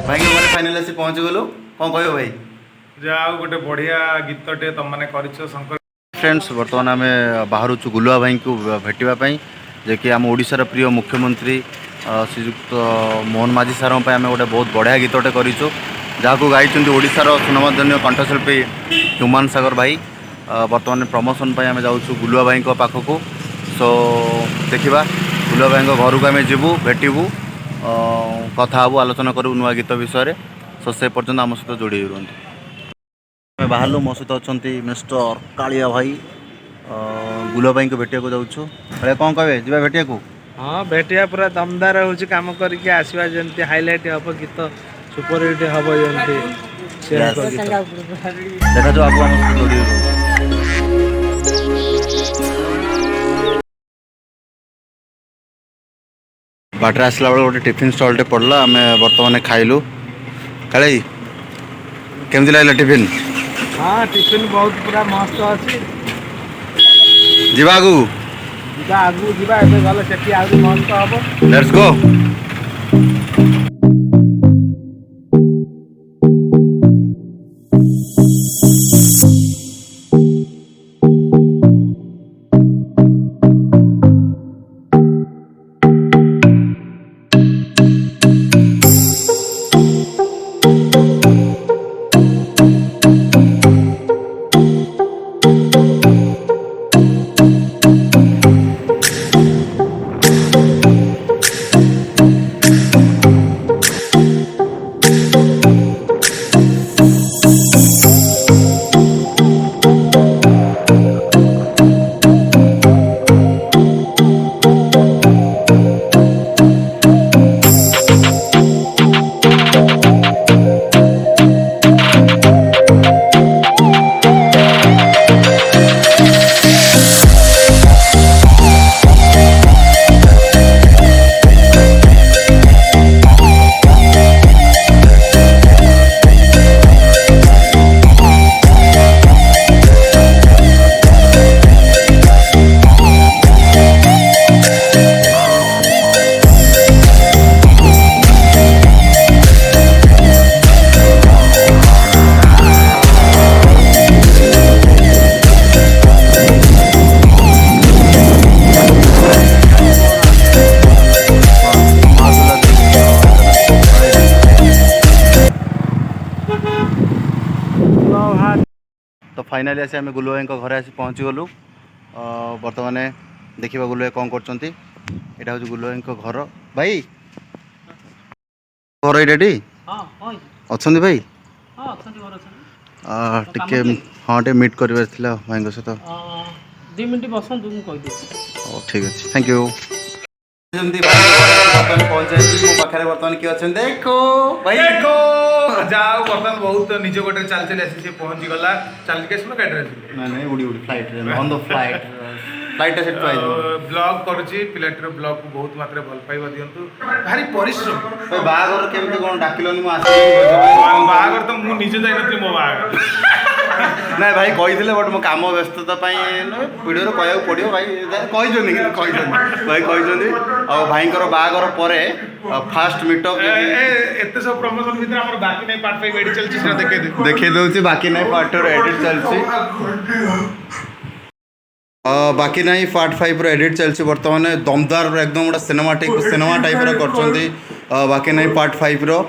भाई फाइनल आसी पहुँच गलु कौन कह भाई जाओ गोटे बढ़िया गीतटे तुम मैंने शंकर फ्रेंड्स बर्तमान आम बाहर गुलुआ भाई को भेटापी जे कि आम ओडिशार प्रिय मुख्यमंत्री श्रीजुक्त मोहन माझी सार आम गोटे बहुत बढ़िया गीतटे करूँ जहाँ गाई ओडिशार सुनामधन्य कंठशिल्पी ह्यूमान सागर भाई बर्तमान प्रमोशन आम जाऊँ गुलुआ भाई पाखक सो देखा गुलुआ भाई घर को आम जीवु भेटू कथा हबू आलोचना करूँ नुआ गीत विषय सो से पर्यटन आम सहित जोड़ी रुहतु बाहर मो सहित अच्छा मिस्टर कालिया भाई गुलुआ भाई को भेटिया जाऊँ अरे कौन कहे जी भेटिया को हाँ भेटिया पूरा दमदार हो कम करके आसवा जमी हाइलाइट हम गीत सुपर हिट हम देखा जो आपको आम जोड़ी बाटर आसला बेले गोटे टिफिन स्टॉलटे पड़ला आम बर्तमान खाइलु काले केमती लगे टिफिन हाँ टिफिन बहुत पूरा मस्त अच्छी जीवा आगु आगू जीवा गले से आगे मस्त हम लेट्स गो तो फाइनाली आसी आम गुलुआ भाई घर आसी पहुँची गलु बर्तमान देखा गुलुआ कौन कर यहाँ हूँ गुलुआ भाई घर भाई घर ये अच्छा भाई टिके हाँ टे मीट कर भाई सहित 2 मिनट बसंतु ठीक अच्छे थैंक यू पाखे बर्तमान किए अच्छे देखो भाई देखो जाओ बर्तमान बहुत निज गोटे चल चली आसी पहुंची गला चल के आसलो गाड़ी नहीं उड़ी उड़ी flight on the flight flight set blog करूची पिलाटर ब्लॉग को बहुत मात्रा भल पाइबा दियंतु भारी परिश्रम भाई बागर केमते कोन डाकिलोनी मु आसी बागर तो मु निजे जाई नथि मो बागर नहीं भाई कही बट मो काम व्यस्तता वीडियो कहू पड़ो भाई कही भाई कही भाई बागर पर फास्ट मीटअप एत सब प्रमोशन भीतर हमर बाकी नहीं पार्ट 5 एडिट चलची से देखे दउची बाकी नहीं पार्ट 2 एडिट चलची बाकी नहीं पार्ट 5 एडिट चलची बर्तमान दमदार एकदम गोटे सिनेमा टाइप कर बाकी नहीं पार्ट 5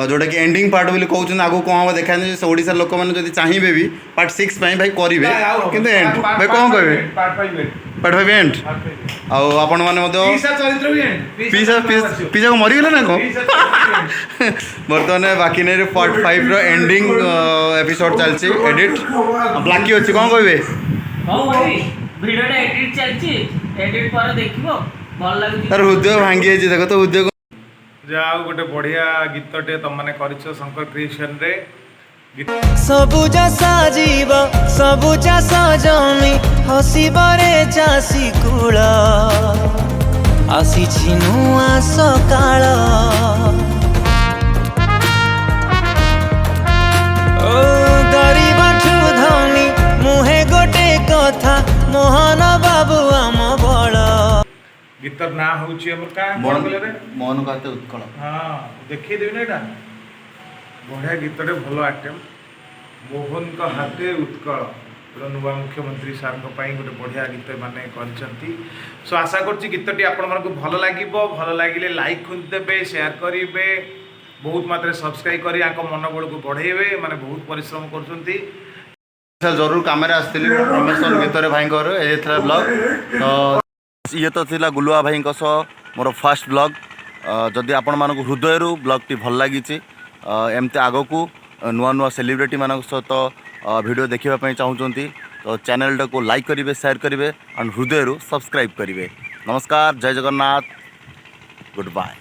जोटा कि एंडिंग पार्ट बोली कहते आगू कौन हम देखा ओडिशा लोक मैंने जब चाहिए भी पार्ट 6 भाई करेंगे कि एंड भाई कौन कहे पार्ट 5 एंड आपण मैंने पिजा को मरीगले ना कौन बर्तमान बाकी नहीं पार्ट 5 एंडिंग एपिसोड चलती एडिट ब्लाकी अच्छी कौन कहे तार हृदय भांगी देख तो हृदय जाओ गोटे बढ़िया गीतटे तुम मैंने शंकर क्रिएशन रे सबुजा साजीब सबुजा सजमी हसिबरे चासी कूल आसी नुआ सकाळ ओ गरीबाठू धनी मुहे गोटे कथा मोहन बाबू आम बड़ गीतर ना होची हमर का मोहन बोले रे मोहन कहते उत्कल हां देखि देबी ना एटा बढ़िया गीतटे भलो आइटम मोहन का हाथे उत्कल नुआ मुख्यमंत्री सार गोटे बढ़िया गीत मैंने करछंती सो आशा करछि गीतटी आपण मानक भलो लागिबो भलो लागिले लाइक खुद देबे शेयर करिवे बहुत मात्रा सब्सक्राइब करी आंको मनोबल को बढ़ेबे माने बहुत परिश्रम करछंती जरूर कामेरा आसଥିଲି प्रमोशन गीतरे भाई एथरा ब्लॉग तो ये तो थिला गुलुआ भाई मोर फर्स्ट ब्लॉग जदि आपण मानक हृदय ब्लॉग टी भल लगी एमती आग को नुआ नुआ सेलिब्रिटी मान सहित वीडियो देखा चाहूँगी तो चैनल को लाइक करेंगे शेयर करेंगे और हृदय सब्सक्राइब करेंगे। नमस्कार, जय जगन्नाथ, गुड बाय।